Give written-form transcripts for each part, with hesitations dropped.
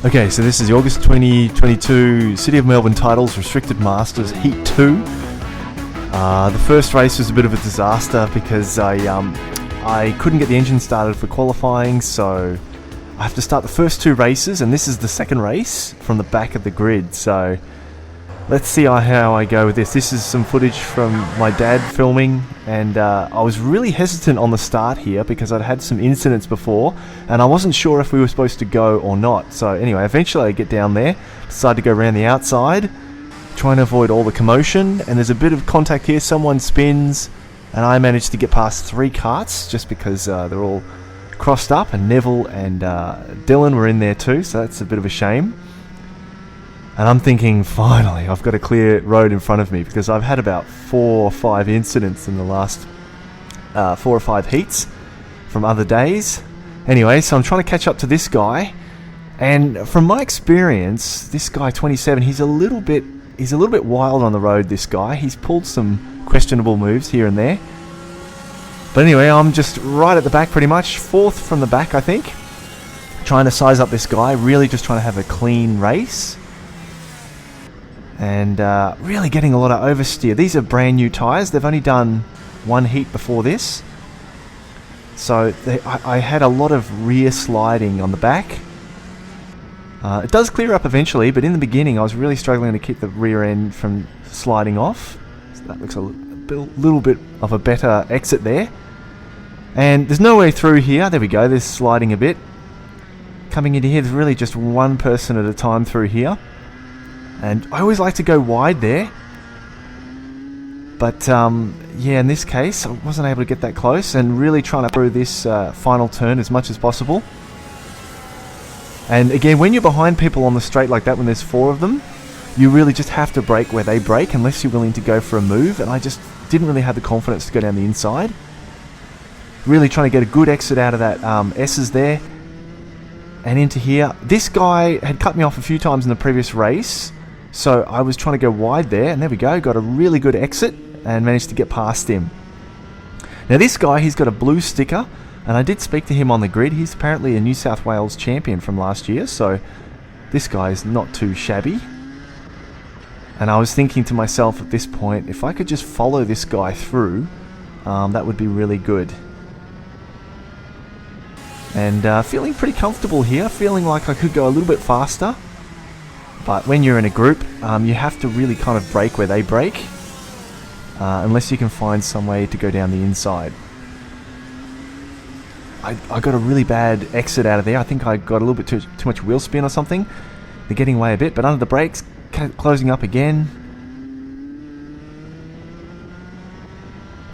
Okay, so this is the August 2022 City of Melbourne Titles Restricted Masters Heat 2. The first race was a bit of a disaster because I couldn't get the engine started for qualifying, so I have to start the first two races, and this is the second race from the back of the grid. So let's see how I go with this. This is some footage from my dad filming, and I was really hesitant on the start here because I'd had some incidents before and I wasn't sure if we were supposed to go or not. So anyway, eventually I get down there, decide to go around the outside, trying to avoid all the commotion, and there's a bit of contact here. Someone spins and I managed to get past three karts just because they're all crossed up, and Neville and Dylan were in there too, so that's a bit of a shame. And I'm thinking, finally, I've got a clear road in front of me because I've had about 4 or 5 incidents in the last 4 or 5 heats from other days. Anyway, so I'm trying to catch up to this guy, and from my experience, this guy 27, he's a little bit wild on the road. This guy, he's pulled some questionable moves here and there. But anyway, I'm just right at the back, pretty much 4th from the back, I think, trying to size up this guy. Really, just trying to have a clean race. And really getting a lot of oversteer. These are brand new tyres. They've only done one heat before this. So I had a lot of rear sliding on the back. It does clear up eventually, but in the beginning I was really struggling to keep the rear end from sliding off. So that looks a little bit of a better exit there. And there's no way through here. There we go. There's sliding a bit. Coming into here, there's really just one person at a time through here. And I always like to go wide there. But yeah, in this case, I wasn't able to get that close, and really trying to through this final turn as much as possible. And again, when you're behind people on the straight like that, when there's 4 of them, you really just have to brake where they brake unless you're willing to go for a move. And I just didn't really have the confidence to go down the inside. Really trying to get a good exit out of that S's there. And into here. This guy had cut me off a few times in the previous race, so I was trying to go wide there, and there we go, got a really good exit and managed to get past him. Now this guy, he's got a blue sticker, and I did speak to him on the grid. He's apparently a New South Wales champion from last year, so this guy is not too shabby. And I was thinking to myself at this point, if I could just follow this guy through, that would be really good. And feeling pretty comfortable here, feeling like I could go a little bit faster. But when you're in a group, you have to really kind of brake where they brake, unless you can find some way to go down the inside. I got a really bad exit out of there. I think I got a little bit too much wheel spin or something. They're getting away a bit, but under the brakes, closing up again.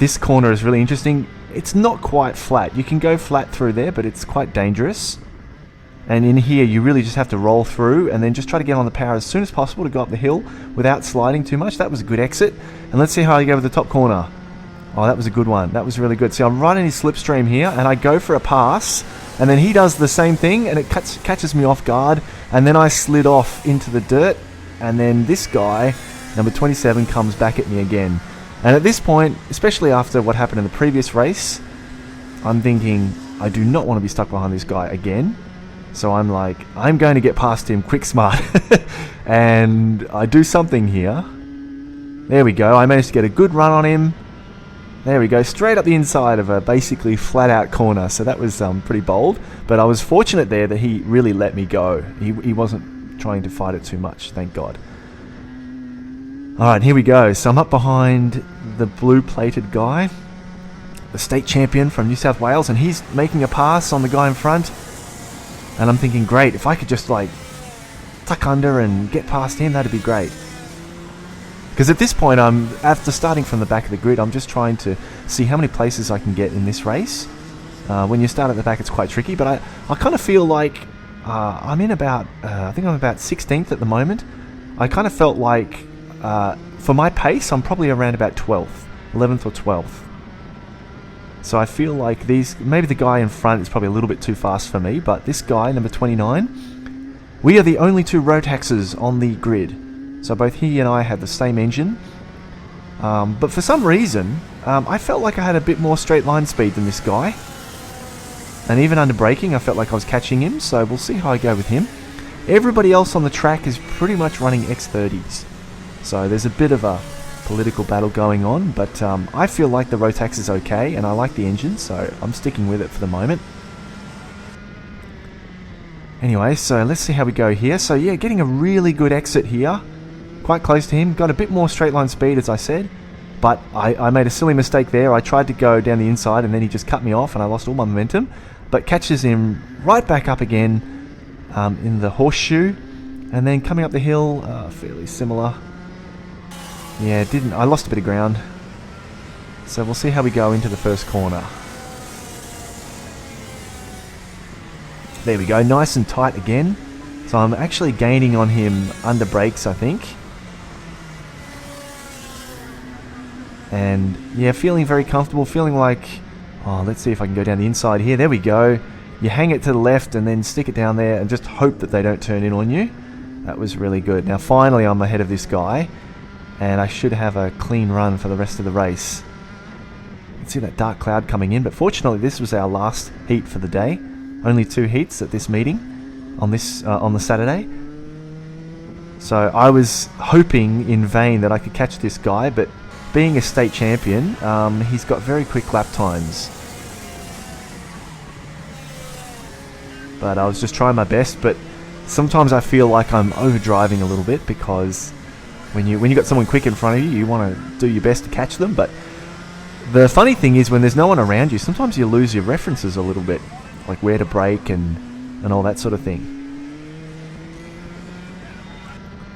This corner is really interesting. It's not quite flat. You can go flat through there, but it's quite dangerous. And in here, you really just have to roll through and then just try to get on the power as soon as possible to go up the hill without sliding too much. That was a good exit. And let's see how I go with the top corner. Oh, that was a good one. That was really good. See, I'm right in his slipstream here, and I go for a pass, and then he does the same thing, and it catches me off guard, and then I slid off into the dirt, and then this guy, number 27, comes back at me again. And at this point, especially after what happened in the previous race, I'm thinking, I do not want to be stuck behind this guy again. So I'm like, I'm going to get past him quick smart. And I do something here. There we go. I managed to get a good run on him. There we go. Straight up the inside of a basically flat out corner. So that was pretty bold. But I was fortunate there that he really let me go. He wasn't trying to fight it too much, thank God. Alright, here we go. So I'm up behind the blue plated guy, the state champion from New South Wales, and he's making a pass on the guy in front. And I'm thinking, great, if I could just like tuck under and get past him, that'd be great. Because at this point, after starting from the back of the grid, I'm just trying to see how many places I can get in this race. When you start at the back, it's quite tricky, but I kind of feel like I'm in about, I think I'm about 16th at the moment. I kind of felt like, for my pace, I'm probably around about 12th, 11th or 12th. So I feel like maybe the guy in front is probably a little bit too fast for me, but this guy, number 29, we are the only 2 Rotaxes on the grid. So both he and I had the same engine. But for some reason, I felt like I had a bit more straight line speed than this guy. And even under braking, I felt like I was catching him, so we'll see how I go with him. Everybody else on the track is pretty much running X30s. So there's a bit of a political battle going on, but I feel like the Rotax is okay, and I like the engine, so I'm sticking with it for the moment. Anyway, so let's see how we go here. So yeah, getting a really good exit here. Quite close to him. Got a bit more straight line speed, as I said. But I made a silly mistake there. I tried to go down the inside, and then he just cut me off, and I lost all my momentum. But catches him right back up again in the horseshoe. And then coming up the hill, fairly similar. Yeah, I lost a bit of ground. So we'll see how we go into the first corner. There we go, nice and tight again. So I'm actually gaining on him under brakes, I think. And yeah, feeling very comfortable, feeling like, oh, let's see if I can go down the inside here. There we go. You hang it to the left and then stick it down there and just hope that they don't turn in on you. That was really good. Now finally I'm ahead of this guy, and I should have a clean run for the rest of the race. You can see that dark cloud coming in, but fortunately this was our last heat for the day. Only 2 heats at this meeting on the Saturday. So I was hoping in vain that I could catch this guy, but being a state champion, he's got very quick lap times. But I was just trying my best, but sometimes I feel like I'm overdriving a little bit, because when you got someone quick in front of you, you want to do your best to catch them. But the funny thing is, when there's no one around you, sometimes you lose your references a little bit, like where to brake and all that sort of thing.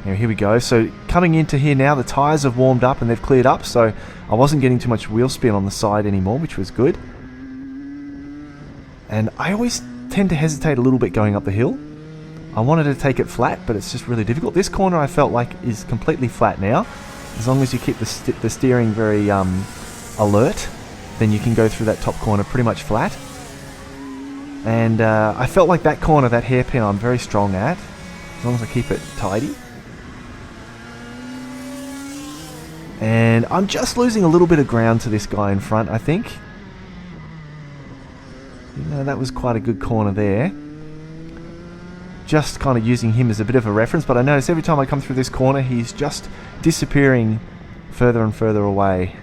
Now here we go. So coming into here now, the tyres have warmed up and they've cleared up, so I wasn't getting too much wheel spin on the side anymore, which was good. And I always tend to hesitate a little bit going up the hill. I wanted to take it flat, but it's just really difficult. This corner I felt like is completely flat now. As long as you keep the steering very alert, then you can go through that top corner pretty much flat. And I felt like that corner, that hairpin, I'm very strong at, as long as I keep it tidy. And I'm just losing a little bit of ground to this guy in front, I think. You know, that was quite a good corner there. Just kind of using him as a bit of a reference, but I notice every time I come through this corner, he's just disappearing further and further away.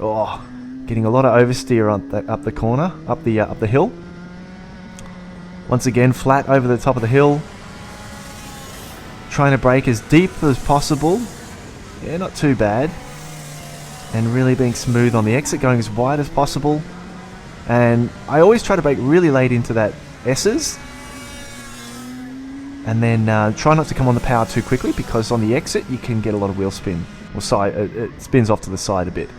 Oh, getting a lot of oversteer up the corner, up the hill. Once again, flat over the top of the hill. Trying to brake as deep as possible. Yeah, not too bad. And really being smooth on the exit, going as wide as possible. And I always try to brake really late into that S's. And then try not to come on the power too quickly, because on the exit you can get a lot of wheel spin. Or side, it spins off to the side a bit.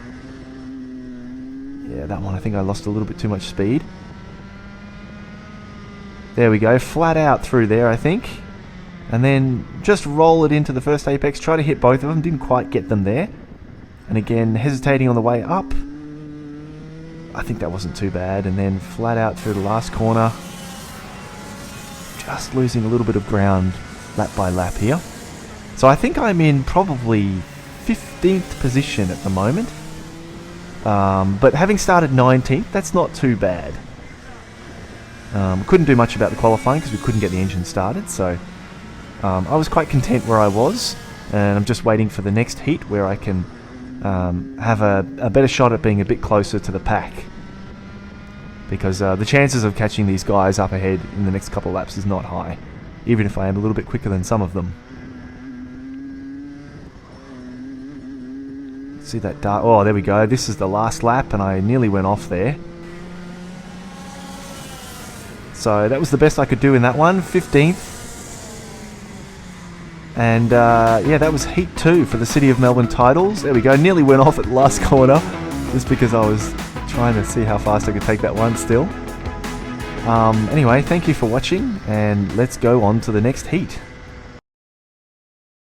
Yeah, that one I think I lost a little bit too much speed. There we go, flat out through there I think. And then just roll it into the first apex, try to hit both of them, didn't quite get them there. And again, hesitating on the way up. I think that wasn't too bad. And then flat out through the last corner. Just losing a little bit of ground lap by lap here. So I think I'm in probably 15th position at the moment. But having started 19th, that's not too bad. Couldn't do much about the qualifying because we couldn't get the engine started, so I was quite content where I was, and I'm just waiting for the next heat where I can have a better shot at being a bit closer to the pack, because the chances of catching these guys up ahead in the next couple of laps is not high, even if I am a little bit quicker than some of them. See that dark... Oh, there we go. This is the last lap, and I nearly went off there. So that was the best I could do in that one, 15th. And yeah, that was Heat 2 for the City of Melbourne titles. There we go, nearly went off at the last corner, just because I was trying to see how fast I could take that one still. Anyway, thank you for watching, and let's go on to the next heat.